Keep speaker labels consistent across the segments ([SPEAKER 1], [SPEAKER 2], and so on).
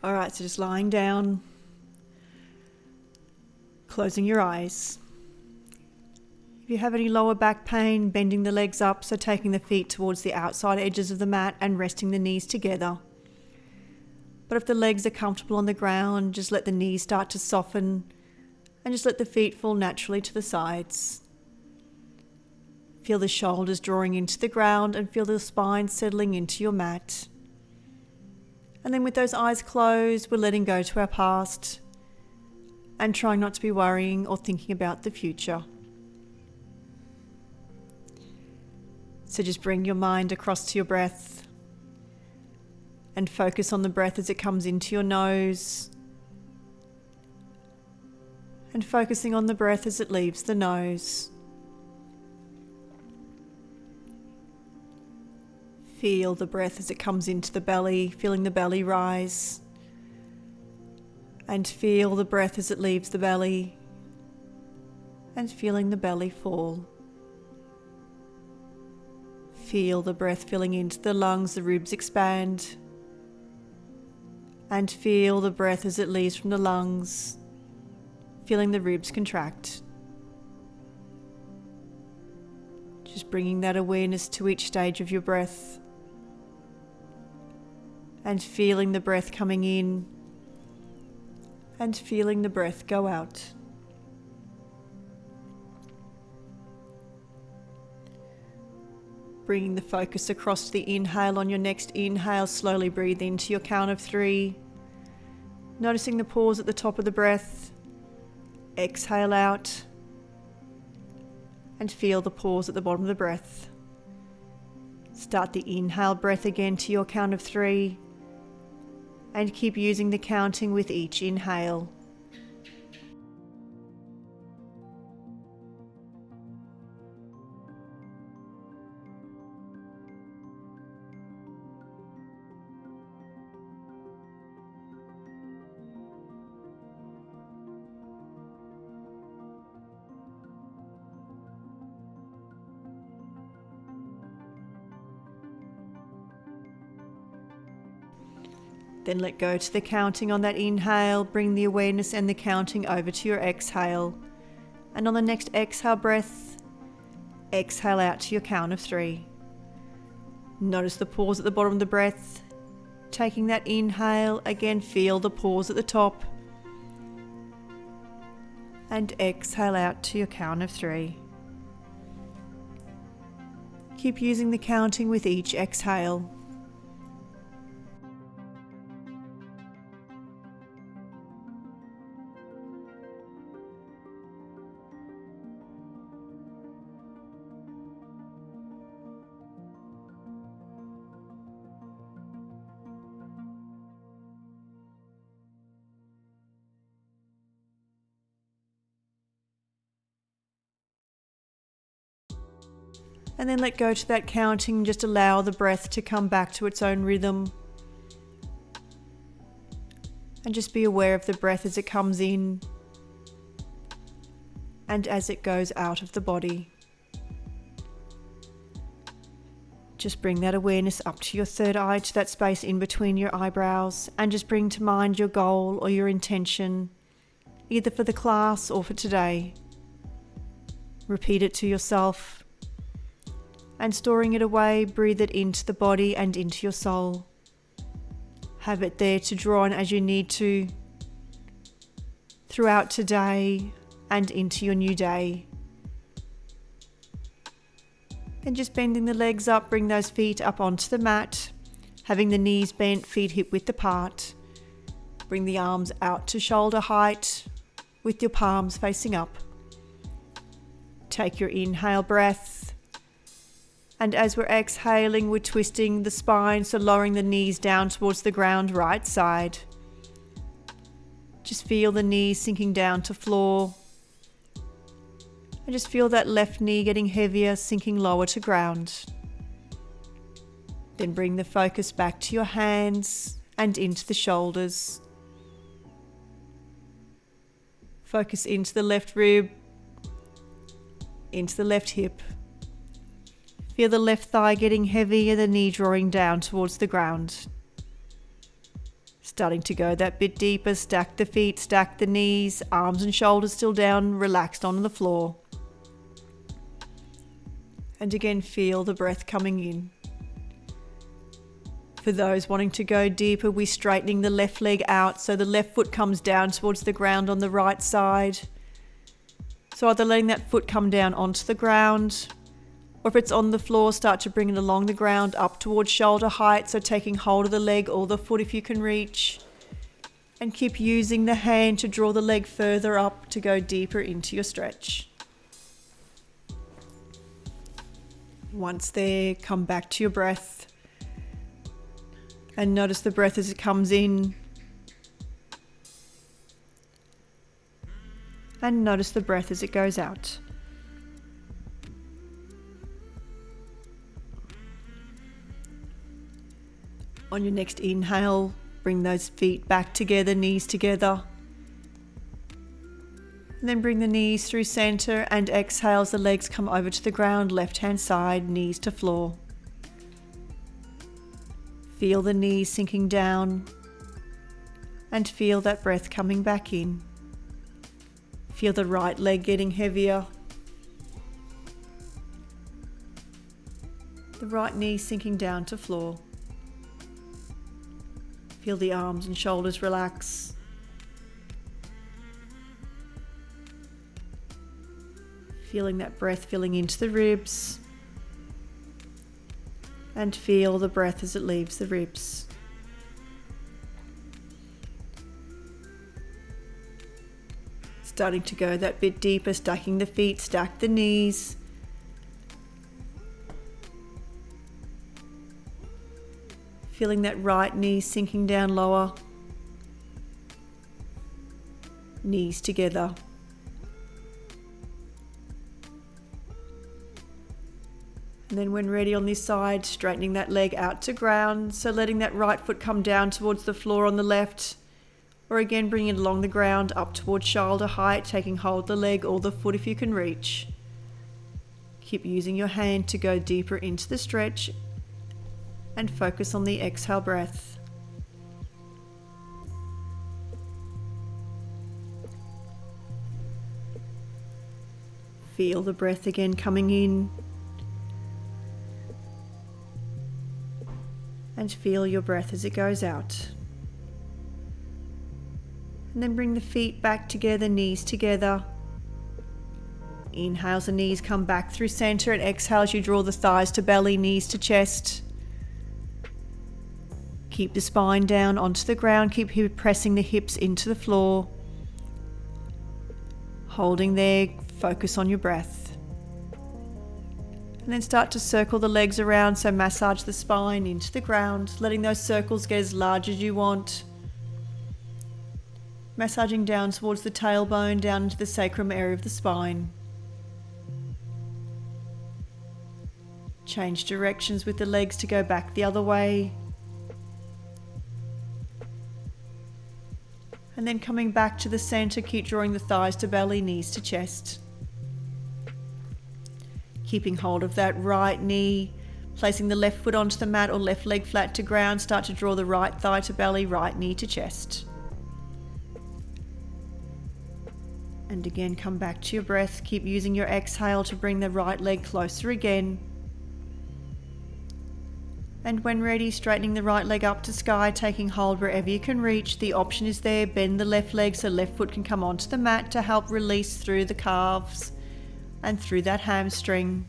[SPEAKER 1] Alright, so just lying down, closing your eyes. If you have any lower back pain, bending the legs up, so taking the feet towards the outside edges of the mat and resting the knees together. But if the legs are comfortable on the ground, just let the knees start to soften and just let the feet fall naturally to the sides. Feel the shoulders drawing into the ground and feel the spine settling into your mat. And then with those eyes closed, we're letting go to our past and trying not to be worrying or thinking about the future. So just bring your mind across to your breath and focus on the breath as it comes into your nose and focusing on the breath as it leaves the nose. Feel the breath as it comes into the belly, feeling the belly rise. And feel the breath as it leaves the belly and feeling the belly fall. Feel the breath filling into the lungs, the ribs expand. And feel the breath as it leaves from the lungs, feeling the ribs contract. Just bringing that awareness to each stage of your breath. And feeling the breath coming in and feeling the breath go out. Bringing the focus across to the inhale. On your next inhale, slowly breathe into your count of 3. Noticing the pause at the top of the breath. Exhale out and feel the pause at the bottom of the breath. Start the inhale breath again to your count of 3. And keep using the counting with each inhale. Then let go to the counting on that inhale. Bring the awareness and the counting over to your exhale. And on the next exhale breath, exhale out to your count of 3. Notice the pause at the bottom of the breath. Taking that inhale, again feel the pause at the top. And exhale out to your count of 3. Keep using the counting with each exhale. And then let go to that counting, just allow the breath to come back to its own rhythm. And just be aware of the breath as it comes in and as it goes out of the body. Just bring that awareness up to your third eye, to that space in between your eyebrows, and just bring to mind your goal or your intention, either for the class or for today. Repeat it to yourself. And storing it away, breathe it into the body and into your soul. Have it there to draw on as you need to throughout today and into your new day. And just bending the legs up, bring those feet up onto the mat, having the knees bent, feet hip width apart. Bring the arms out to shoulder height with your palms facing up. Take your inhale breath. And as we're exhaling, we're twisting the spine, so lowering the knees down towards the ground, right side. Just feel the knees sinking down to floor. And just feel that left knee getting heavier, sinking lower to ground. Then bring the focus back to your hands and into the shoulders. Focus into the left rib, into the left hip. Feel the left thigh getting heavy and the knee drawing down towards the ground. Starting to go that bit deeper, stack the feet, stack the knees, arms and shoulders still down, relaxed on the floor. And again, feel the breath coming in. For those wanting to go deeper, we're straightening the left leg out so the left foot comes down towards the ground on the right side. So either letting that foot come down onto the ground, or if it's on the floor, start to bring it along the ground up towards shoulder height, so taking hold of the leg or the foot if you can reach. And keep using the hand to draw the leg further up to go deeper into your stretch. Once there, come back to your breath. And notice the breath as it comes in. And notice the breath as it goes out. On your next inhale, bring those feet back together, knees together. And then bring the knees through center and exhale as the legs come over to the ground, left hand side, knees to floor. Feel the knees sinking down and feel that breath coming back in. Feel the right leg getting heavier. The right knee sinking down to floor. Feel the arms and shoulders relax. Feeling that breath filling into the ribs. And feel the breath as it leaves the ribs. Starting to go that bit deeper, stacking the feet, stack the knees. Feeling that right knee sinking down lower. Knees together. And then when ready on this side, straightening that leg out to ground. So letting that right foot come down towards the floor on the left. Or again, bring it along the ground up towards shoulder height, taking hold of the leg or the foot if you can reach. Keep using your hand to go deeper into the stretch and focus on the exhale breath. Feel the breath again coming in. And feel your breath as it goes out. And then bring the feet back together, knees together. Inhale as the knees come back through center, and exhale as you draw the thighs to belly, knees to chest. Keep the spine down onto the ground, keep pressing the hips into the floor. Holding there, focus on your breath. And then start to circle the legs around, so massage the spine into the ground, letting those circles get as large as you want. Massaging down towards the tailbone, down into the sacrum area of the spine. Change directions with the legs to go back the other way. And then coming back to the center, keep drawing the thighs to belly, knees to chest. Keeping hold of that right knee, placing the left foot onto the mat or left leg flat to ground, start to draw the right thigh to belly, right knee to chest. And again, come back to your breath. Keep using your exhale to bring the right leg closer again. And when ready, straightening the right leg up to sky, taking hold wherever you can reach. The option is there, bend the left leg so left foot can come onto the mat to help release through the calves and through that hamstring.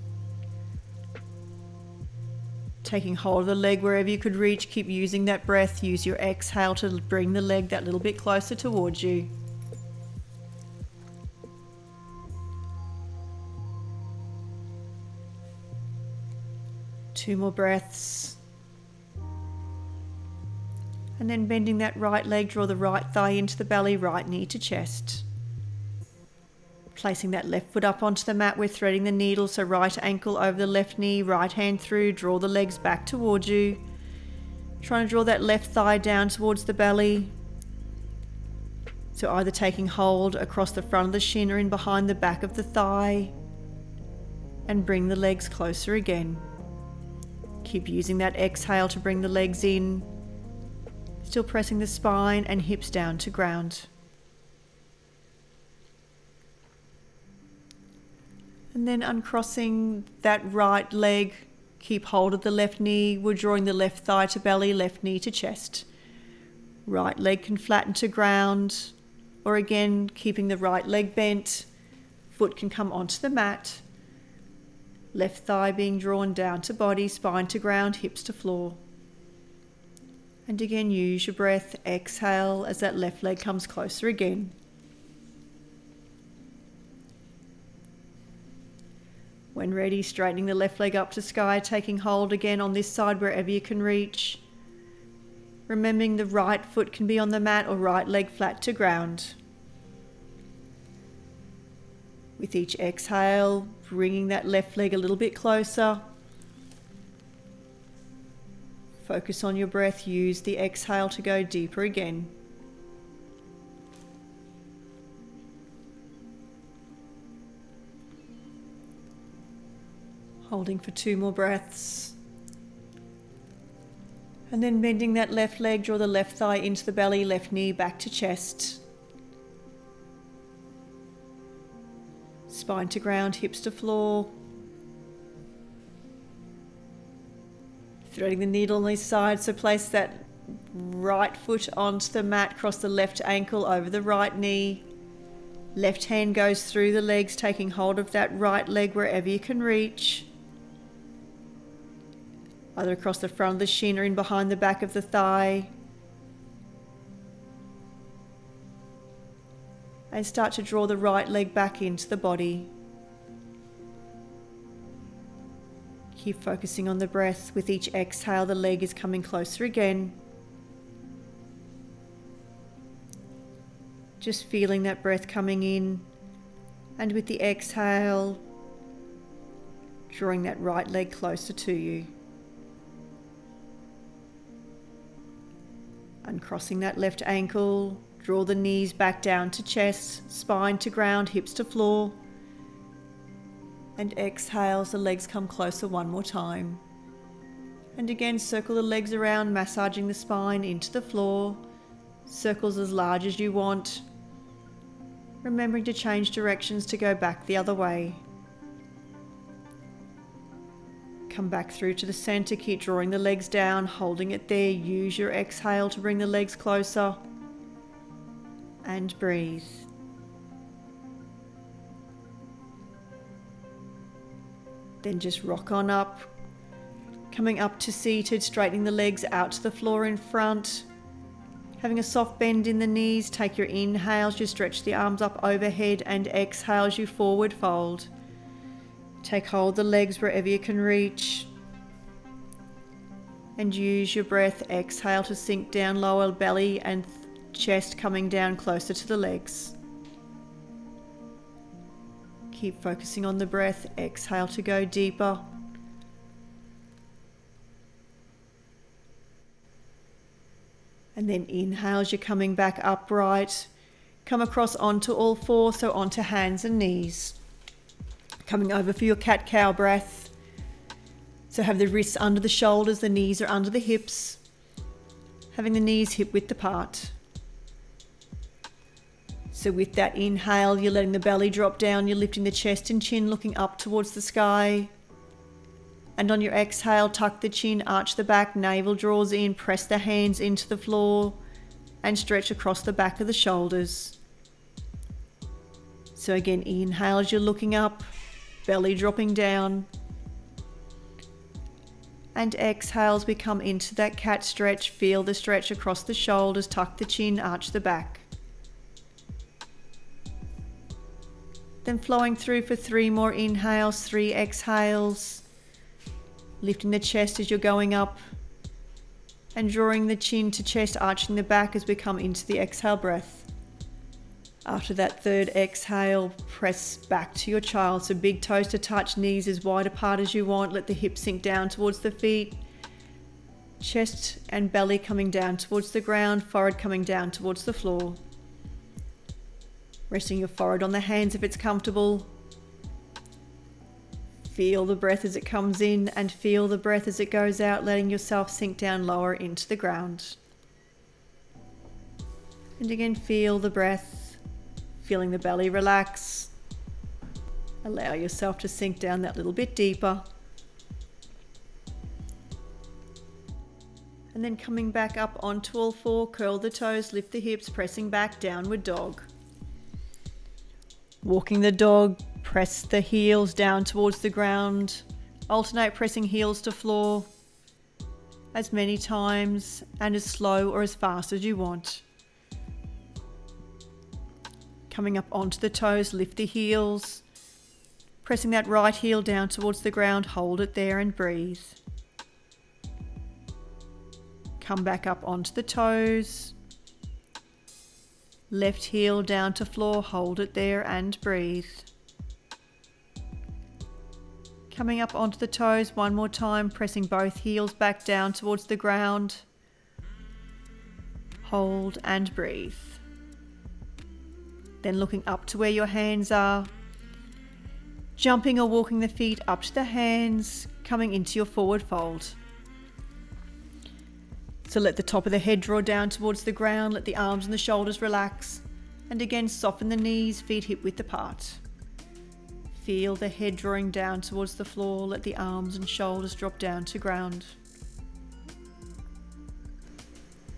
[SPEAKER 1] Taking hold of the leg wherever you could reach, keep using that breath. Use your exhale to bring the leg that little bit closer towards you. Two more breaths. And then bending that right leg, draw the right thigh into the belly, right knee to chest. Placing that left foot up onto the mat, we're threading the needle, so right ankle over the left knee, right hand through, draw the legs back towards you. Trying to draw that left thigh down towards the belly. So either taking hold across the front of the shin or in behind the back of the thigh. And bring the legs closer again. Keep using that exhale to bring the legs in. Still pressing the spine and hips down to ground. And then uncrossing that right leg, keep hold of the left knee. We're drawing the left thigh to belly, left knee to chest. Right leg can flatten to ground, or again, keeping the right leg bent, foot can come onto the mat. Left thigh being drawn down to body, spine to ground, hips to floor. And again, use your breath. Exhale as that left leg comes closer again. When ready, straightening the left leg up to sky, taking hold again on this side wherever you can reach. Remembering the right foot can be on the mat or right leg flat to ground. With each exhale, bringing that left leg a little bit closer. Focus on your breath. Use the exhale to go deeper again. Holding for 2 more breaths. And then bending that left leg, draw the left thigh into the belly, left knee back to chest. Spine to ground, hips to floor. Threading the needle on this side, so place that right foot onto the mat, cross the left ankle over the right knee. Left hand goes through the legs, taking hold of that right leg wherever you can reach. Either across the front of the shin or in behind the back of the thigh. And start to draw the right leg back into the body. Keep focusing on the breath. With each exhale, the leg is coming closer again. Just feeling that breath coming in. And with the exhale, drawing that right leg closer to you. Uncrossing that left ankle, draw the knees back down to chest, spine to ground, hips to floor. And exhale as the legs come closer one more time. And again, circle the legs around, massaging the spine into the floor. Circles as large as you want. Remembering to change directions to go back the other way. Come back through to the center, keep drawing the legs down, holding it there. Use your exhale to bring the legs closer. And breathe. Then just rock on up. Coming up to seated, straightening the legs out to the floor in front. Having a soft bend in the knees, take your inhales, you stretch the arms up overhead, and exhales, you forward fold. Take hold of the legs wherever you can reach. And use your breath. Exhale to sink down, lower belly and chest coming down closer to the legs. Keep focusing on the breath. Exhale to go deeper. And then inhale as you're coming back upright. Come across onto all fours, so onto hands and knees. Coming over for your cat-cow breath. So have the wrists under the shoulders, the knees are under the hips. Having the knees hip-width apart. So with that inhale, you're letting the belly drop down, you're lifting the chest and chin, looking up towards the sky. And on your exhale, tuck the chin, arch the back, navel draws in, press the hands into the floor, and stretch across the back of the shoulders. So again, inhale as you're looking up. Belly dropping down. And exhale as we come into that cat stretch. Feel the stretch across the shoulders. Tuck the chin, arch the back. Then flowing through for 3 more inhales, 3 exhales. Lifting the chest as you're going up. And drawing the chin to chest, arching the back as we come into the exhale breath. After that 3rd exhale, press back to your child. So big toes to touch, knees as wide apart as you want. Let the hips sink down towards the feet. Chest and belly coming down towards the ground, forehead coming down towards the floor. Resting your forehead on the hands if it's comfortable. Feel the breath as it comes in and feel the breath as it goes out, letting yourself sink down lower into the ground. And again, feel the breath, feeling the belly relax. Allow yourself to sink down that little bit deeper. And then coming back up onto all four, curl the toes, lift the hips, pressing back, downward dog. Walking the dog, press the heels down towards the ground. Alternate pressing heels to floor as many times and as slow or as fast as you want. Coming up onto the toes, lift the heels. Pressing that right heel down towards the ground, hold it there and breathe. Come back up onto the toes. Left heel down to floor, hold it there and breathe. Coming up onto the toes one more time, pressing both heels back down towards the ground. Hold and breathe. Then looking up to where your hands are. Jumping or walking the feet up to the hands, coming into your forward fold. So let the top of the head draw down towards the ground, let the arms and the shoulders relax. And again, soften the knees, feet hip width apart. Feel the head drawing down towards the floor, let the arms and shoulders drop down to ground.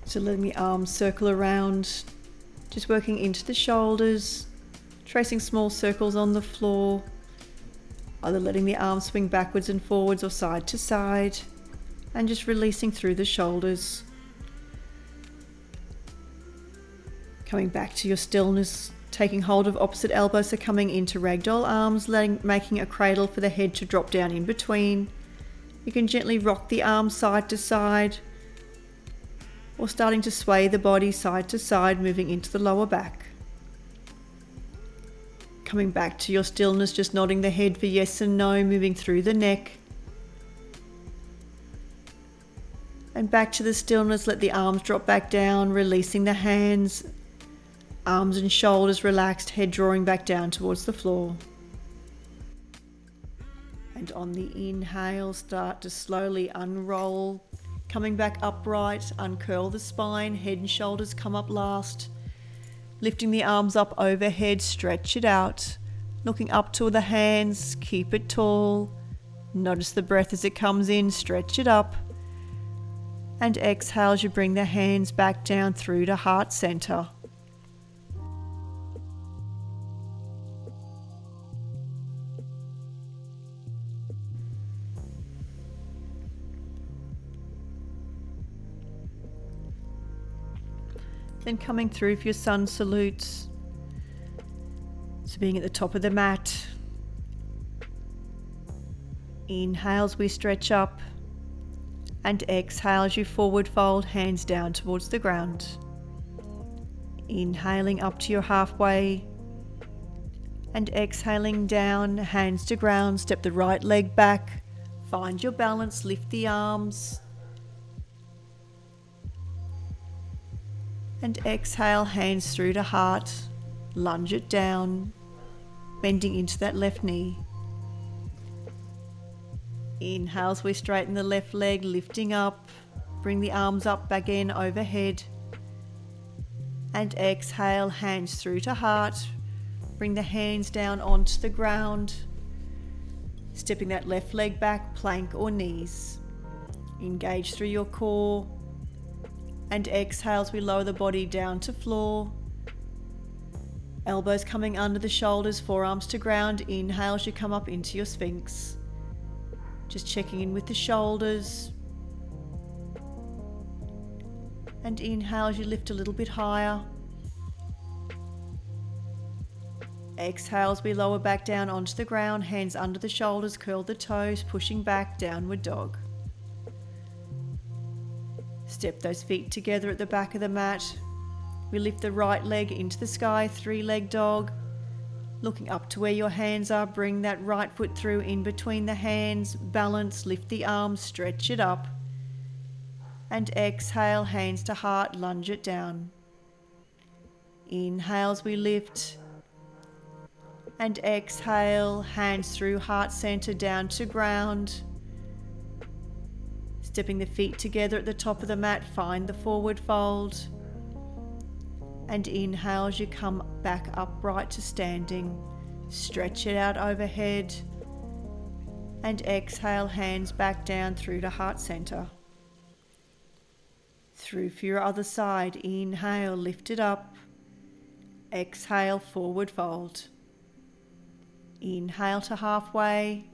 [SPEAKER 1] So letting the arms circle around, just working into the shoulders, tracing small circles on the floor, either letting the arms swing backwards and forwards or side to side, and just releasing through the shoulders. Coming back to your stillness, taking hold of opposite elbows, so coming into ragdoll arms, making a cradle for the head to drop down in between. You can gently rock the arms side to side, or starting to sway the body side to side, moving into the lower back. Coming back to your stillness, just nodding the head for yes and no, moving through the neck. And back to the stillness, let the arms drop back down, releasing the hands, arms and shoulders relaxed, head drawing back down towards the floor. And on the inhale, start to slowly unroll, coming back upright, uncurl the spine, head and shoulders come up last. Lifting the arms up overhead, stretch it out. Looking up to the hands, keep it tall. Notice the breath as it comes in, stretch it up. And exhale as you bring the hands back down through to heart center. Then coming through for your sun salutes. So being at the top of the mat. Inhales, we stretch up. And exhale as you forward fold, hands down towards the ground. Inhaling up to your halfway. And exhaling down, hands to ground, step the right leg back. Find your balance, lift the arms. And exhale, hands through to heart, lunge it down, bending into that left knee. Inhales, we straighten the left leg, lifting up, bring the arms up back in overhead. And exhale, hands through to heart, bring the hands down onto the ground, stepping that left leg back, plank or knees. Engage through your core. And exhales, we lower the body down to floor. Elbows coming under the shoulders, forearms to ground. Inhales, you come up into your Sphinx. Just checking in with the shoulders. And inhales, you lift a little bit higher. Exhales, we lower back down onto the ground, hands under the shoulders, curl the toes, pushing back, downward dog. Step those feet together at the back of the mat. We lift the right leg into the sky, three-leg dog. Looking up to where your hands are, bring that right foot through in between the hands, balance, lift the arms, stretch it up. And exhale, hands to heart, lunge it down. Inhales, we lift. And exhale, hands through heart center down to ground. Stepping the feet together at the top of the mat, find the forward fold. And inhale as you come back upright to standing. Stretch it out overhead. And exhale, hands back down through to heart center. Through for your other side. Inhale, lift it up. Exhale, forward fold. Inhale to halfway.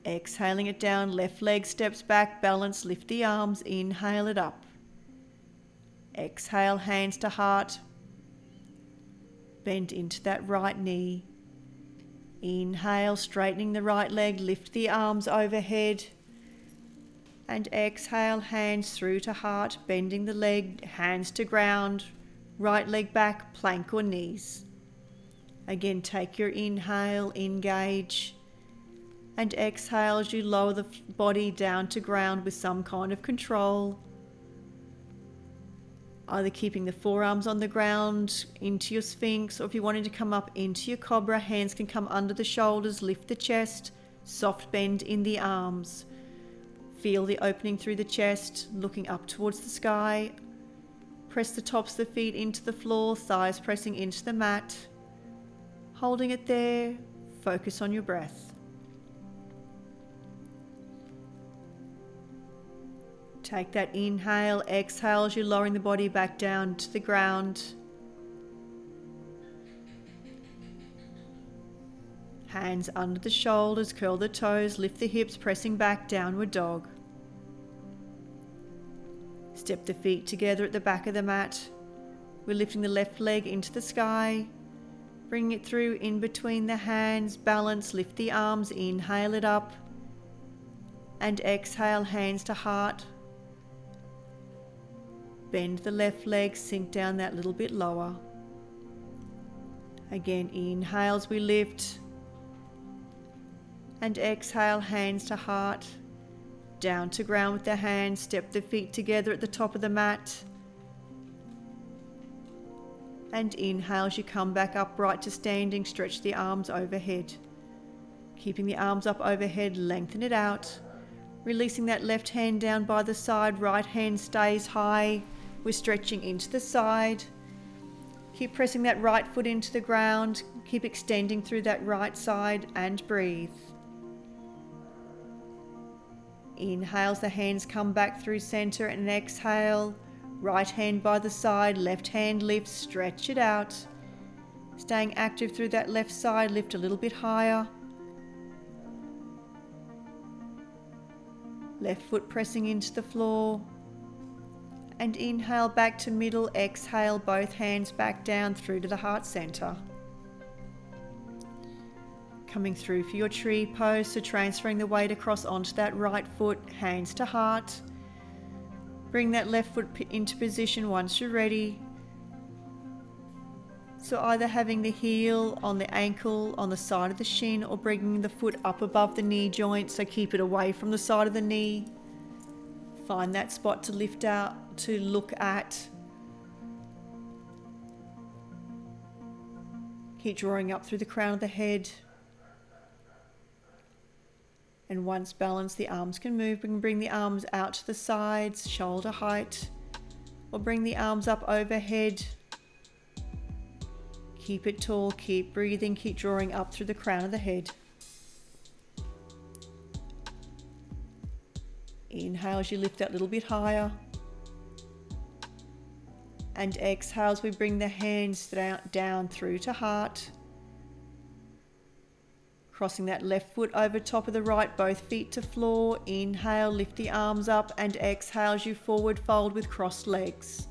[SPEAKER 1] Exhaling it down, left leg steps back, balance, lift the arms, inhale it up. Exhale, hands to heart. Bend into that right knee. Inhale, straightening the right leg, lift the arms overhead. And exhale, hands through to heart, bending the leg, hands to ground, right leg back, plank or knees. Again, take your inhale, engage. And exhale as you lower the body down to ground with some kind of control. Either keeping the forearms on the ground into your sphinx, or if you're wanting to come up into your cobra, hands can come under the shoulders, lift the chest, soft bend in the arms. Feel the opening through the chest, looking up towards the sky. Press the tops of the feet into the floor, thighs pressing into the mat. Holding it there, focus on your breath. Take that inhale, exhale as you're lowering the body back down to the ground. Hands under the shoulders, curl the toes, lift the hips, pressing back, downward dog. Step the feet together at the back of the mat. We're lifting the left leg into the sky, bringing it through in between the hands, balance, lift the arms, inhale it up, and exhale, hands to heart. Bend the left leg, sink down that little bit lower. Again, inhale as we lift. And exhale, hands to heart. Down to ground with the hands, step the feet together at the top of the mat. And inhale as you come back upright to standing, stretch the arms overhead. Keeping the arms up overhead, lengthen it out. Releasing that left hand down by the side, right hand stays high. We're stretching into the side. Keep pressing that right foot into the ground. Keep extending through that right side and breathe. Inhale as the hands come back through center, and exhale. Right hand by the side, left hand lifts, stretch it out. Staying active through that left side, lift a little bit higher. Left foot pressing into the floor. And inhale back to middle, exhale both hands back down through to the heart center. Coming through for your tree pose, so transferring the weight across onto that right foot, hands to heart. Bring that left foot into position once you're ready. So either having the heel on the ankle, on the side of the shin, or bringing the foot up above the knee joint, so keep it away from the side of the knee. Find that spot to lift out, to look at. Keep drawing up through the crown of the head. And once balanced, the arms can move. We can bring the arms out to the sides, shoulder height, or bring the arms up overhead. Keep it tall, keep breathing, keep drawing up through the crown of the head. Inhale as you lift that little bit higher. And exhale as we bring the hands down through to heart. Crossing that left foot over top of the right, both feet to floor. Inhale, lift the arms up, and exhale as you forward fold with crossed legs.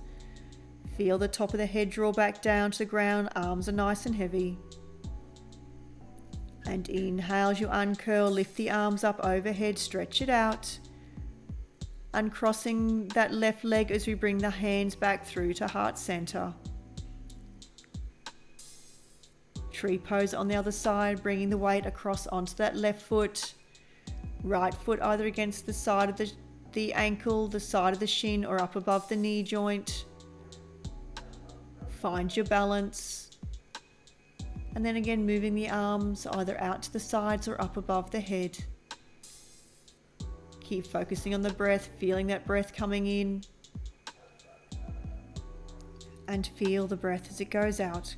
[SPEAKER 1] Feel the top of the head draw back down to the ground, arms are nice and heavy. And inhale as you uncurl, lift the arms up overhead, stretch it out. Uncrossing that left leg as we bring the hands back through to heart center. Tree pose on the other side, bringing the weight across onto that left foot. Right foot either against the side of the ankle, the side of the shin, or up above the knee joint. Find your balance. And then again, moving the arms either out to the sides or up above the head. Keep focusing on the breath, feeling that breath coming in. and feel the breath as it goes out.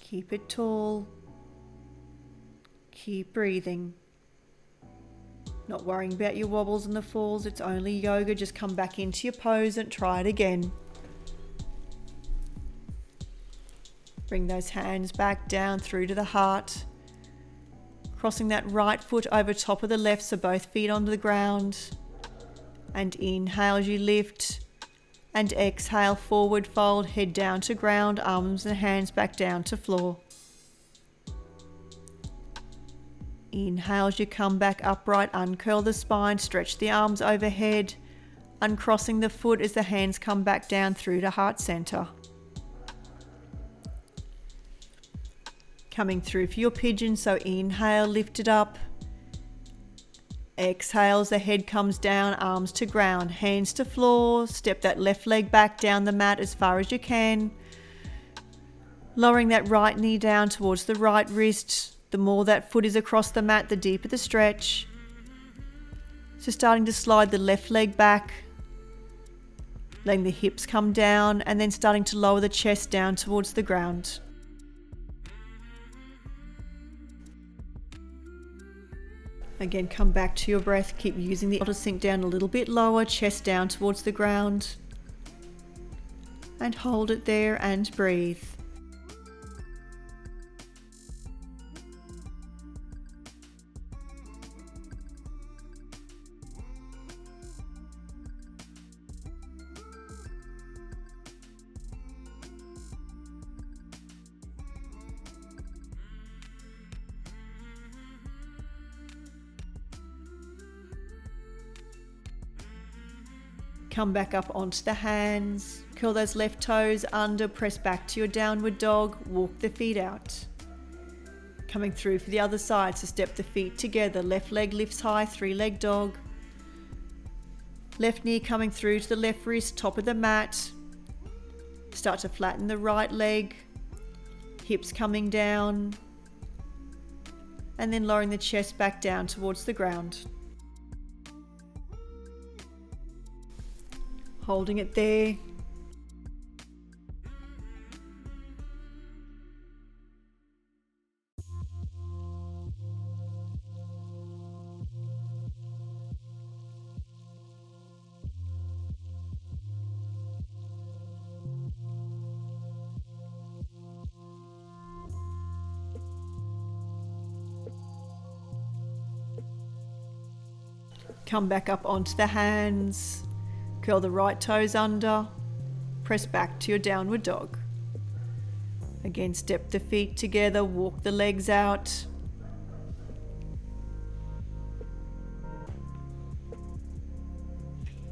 [SPEAKER 1] Keep it tall. Keep breathing. Not worrying about your wobbles and the falls, it's only yoga. Just come back into your pose and try it again. Bring those hands back down through to the heart. Crossing that right foot over top of the left, so both feet onto the ground. And inhale as you lift. And exhale, forward fold, head down to ground, arms and hands back down to floor. Inhale as you come back upright, uncurl the spine, stretch the arms overhead, uncrossing the foot as the hands come back down through to heart center. Coming through for your pigeon, so inhale, lift it up. Exhale as the head comes down, arms to ground, hands to floor. Step that left leg back down the mat as far as you can. Lowering that right knee down towards the right wrist. The more that foot is across the mat, the deeper the stretch. So starting to slide the left leg back. Letting the hips come down and then starting to lower the chest down towards the ground. Again, come back to your breath. Keep using the to sink down a little bit lower, chest down towards the ground. And hold it there and breathe. Come back up onto the hands, curl those left toes under, press back to your downward dog, walk the feet out. Coming through for the other side, so step the feet together, left leg lifts high, 3-leg dog. Left knee coming through to the left wrist, top of the mat. Start to flatten the right leg, hips coming down, and then lowering the chest back down towards the ground. Holding it there. Come back up onto the hands. Curl the right toes under, press back to your downward dog. Again, step the feet together, walk the legs out.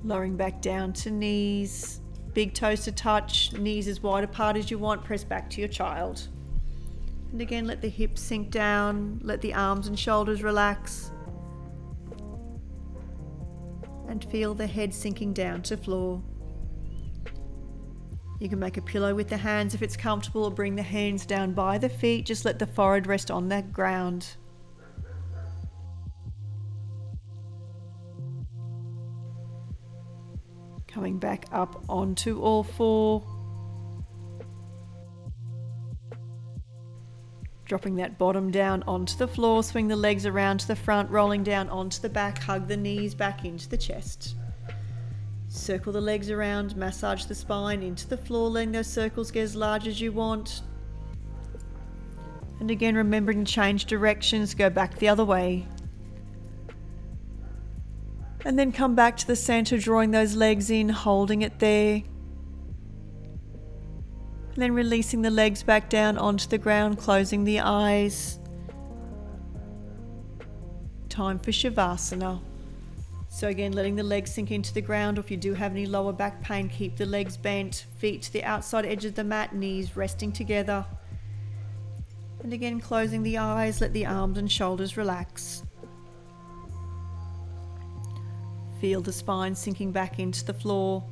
[SPEAKER 1] Lowering back down to knees, big toes to touch, knees as wide apart as you want, press back to your child. And again, let the hips sink down, let the arms and shoulders relax. And feel the head sinking down to floor. You can make a pillow with the hands if it's comfortable, or bring the hands down by the feet. Just let the forehead rest on the ground. Coming back up onto all four. Dropping that bottom down onto the floor, swing the legs around to the front, rolling down onto the back, hug the knees back into the chest. Circle the legs around, massage the spine into the floor, letting those circles get as large as you want. And again, remembering to change directions, go back the other way. And then come back to the center, drawing those legs in, holding it there. And then releasing the legs back down onto the ground, closing the eyes. Time for Shavasana. So again, letting the legs sink into the ground, or if you do have any lower back pain, keep the legs bent, feet to the outside edge of the mat, knees resting together. And again, closing the eyes, let the arms and shoulders relax. Feel the spine sinking back into the floor.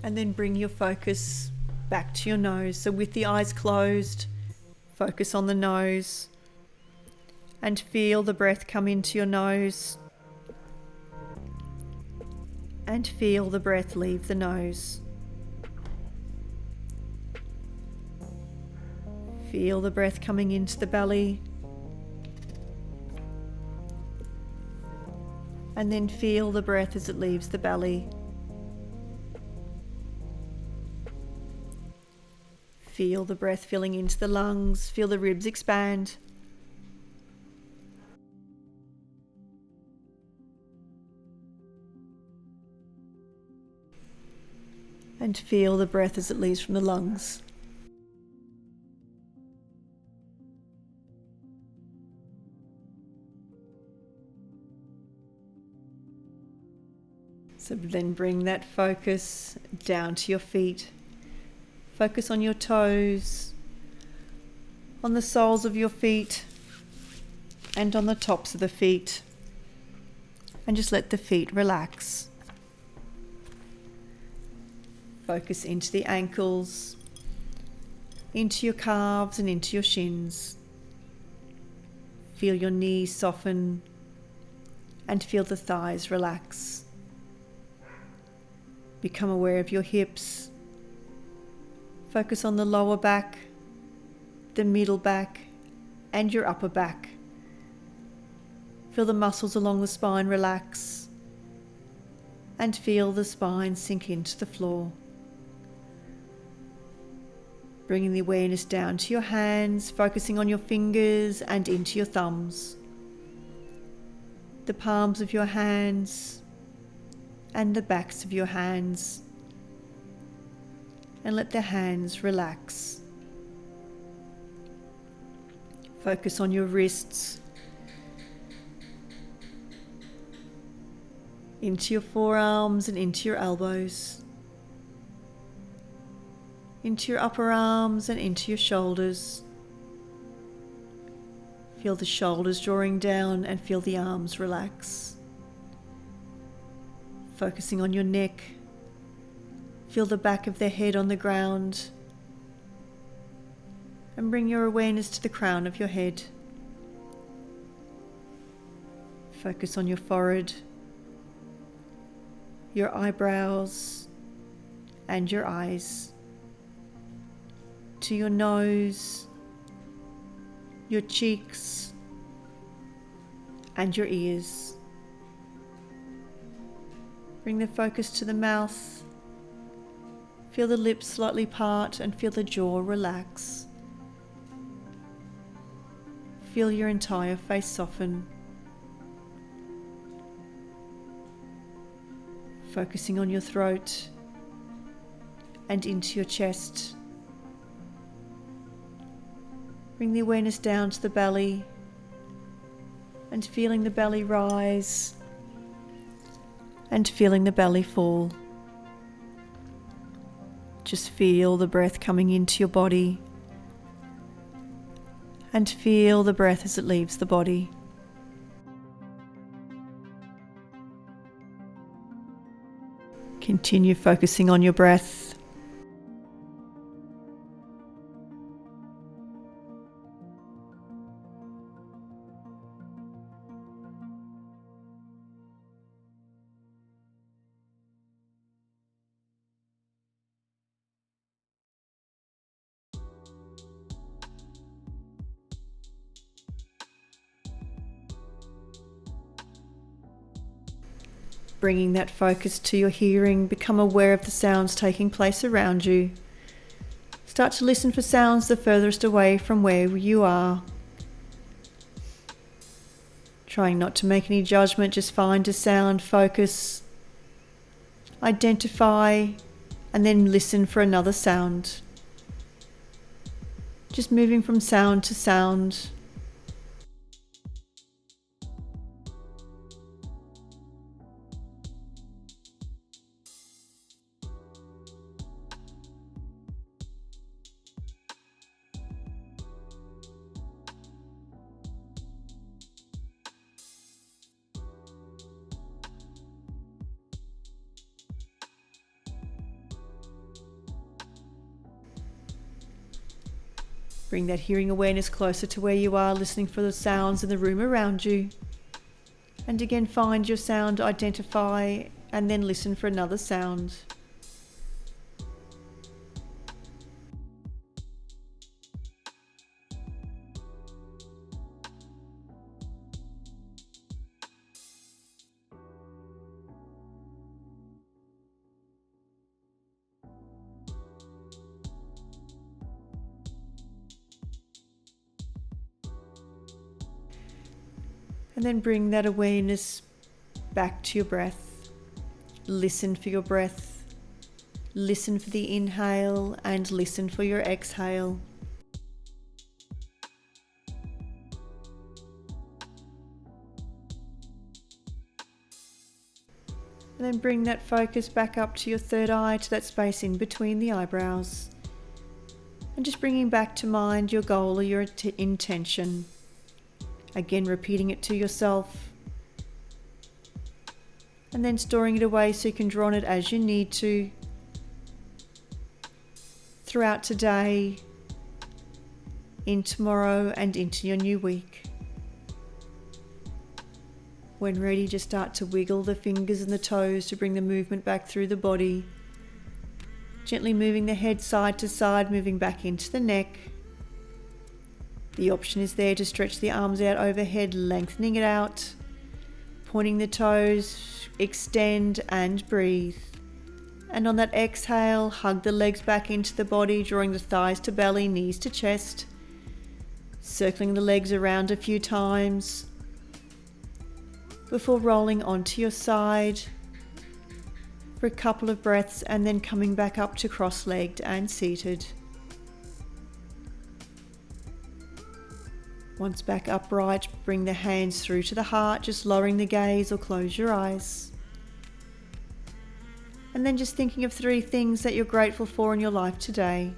[SPEAKER 1] And then bring your focus back to your nose. So with the eyes closed, focus on the nose and feel the breath come into your nose And feel the breath leave the nose. Feel the breath coming into the belly. And then feel the breath as it leaves the belly. Feel the breath filling into the lungs. Feel the ribs expand. And feel the breath as it leaves from the lungs. So then bring that focus down to your feet. Focus on your toes, on the soles of your feet, and on the tops of the feet. And just let the feet relax. Focus into the ankles, into your calves and into your shins. Feel your knees soften and feel the thighs relax. Become aware of your hips. Focus on the lower back, the middle back, and your upper back. Feel the muscles along the spine relax and feel the spine sink into the floor. Bringing the awareness down to your hands, focusing on your fingers and into your thumbs. The palms of your hands and the backs of your hands. And let the hands relax. Focus on your wrists, into your forearms and into your elbows, into your upper arms and into your shoulders. Feel the shoulders drawing down and feel the arms relax. Focusing on your neck. Feel the back of the head on the ground. And bring your awareness to the crown of your head. Focus on your forehead, your eyebrows, and your eyes. To your nose, your cheeks, and your ears. Bring the focus to the mouth. Feel the lips slightly part and feel the jaw relax. Feel your entire face soften. Focusing on your throat and into your chest. Bring the awareness down to the belly and feeling the belly rise and feeling the belly fall. Just feel the breath coming into your body and feel the breath as it leaves the body. Continue focusing on your breath. Bringing that focus to your hearing, become aware of the sounds taking place around you. Start to listen for sounds the furthest away from where you are. Trying not to make any judgment, just find a sound, focus, identify, and then listen for another sound. Just moving from sound to sound. Bring that hearing awareness closer to where you are, listening for the sounds in the room around you. And again, find your sound, identify, and then listen for another sound. And then bring that awareness back to your breath. Listen for your breath. Listen for the inhale and listen for your exhale. And then bring that focus back up to your third eye, to that space in between the eyebrows. And just bringing back to mind your goal or your intention. Again, repeating it to yourself. And then storing it away so you can draw on it as you need to. Throughout today, in tomorrow, and into your new week. When ready, just start to wiggle the fingers and the toes to bring the movement back through the body. Gently moving the head side to side, moving back into the neck. The option is there to stretch the arms out overhead, lengthening it out, pointing the toes, extend and breathe. And on that exhale, hug the legs back into the body, drawing the thighs to belly, knees to chest, circling the legs around a few times before rolling onto your side for a couple of breaths and then coming back up to cross-legged and seated. Once back upright, bring the hands through to the heart, just lowering the gaze or close your eyes. And then just thinking of 3 things that you're grateful for in your life today.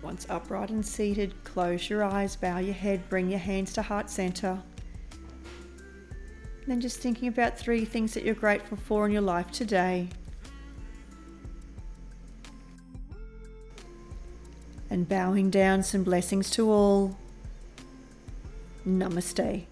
[SPEAKER 1] Once upright and seated, close your eyes, bow your head, bring your hands to heart center. And then just thinking about 3 things that you're grateful for in your life today. And bowing down, some blessings to all. Namaste.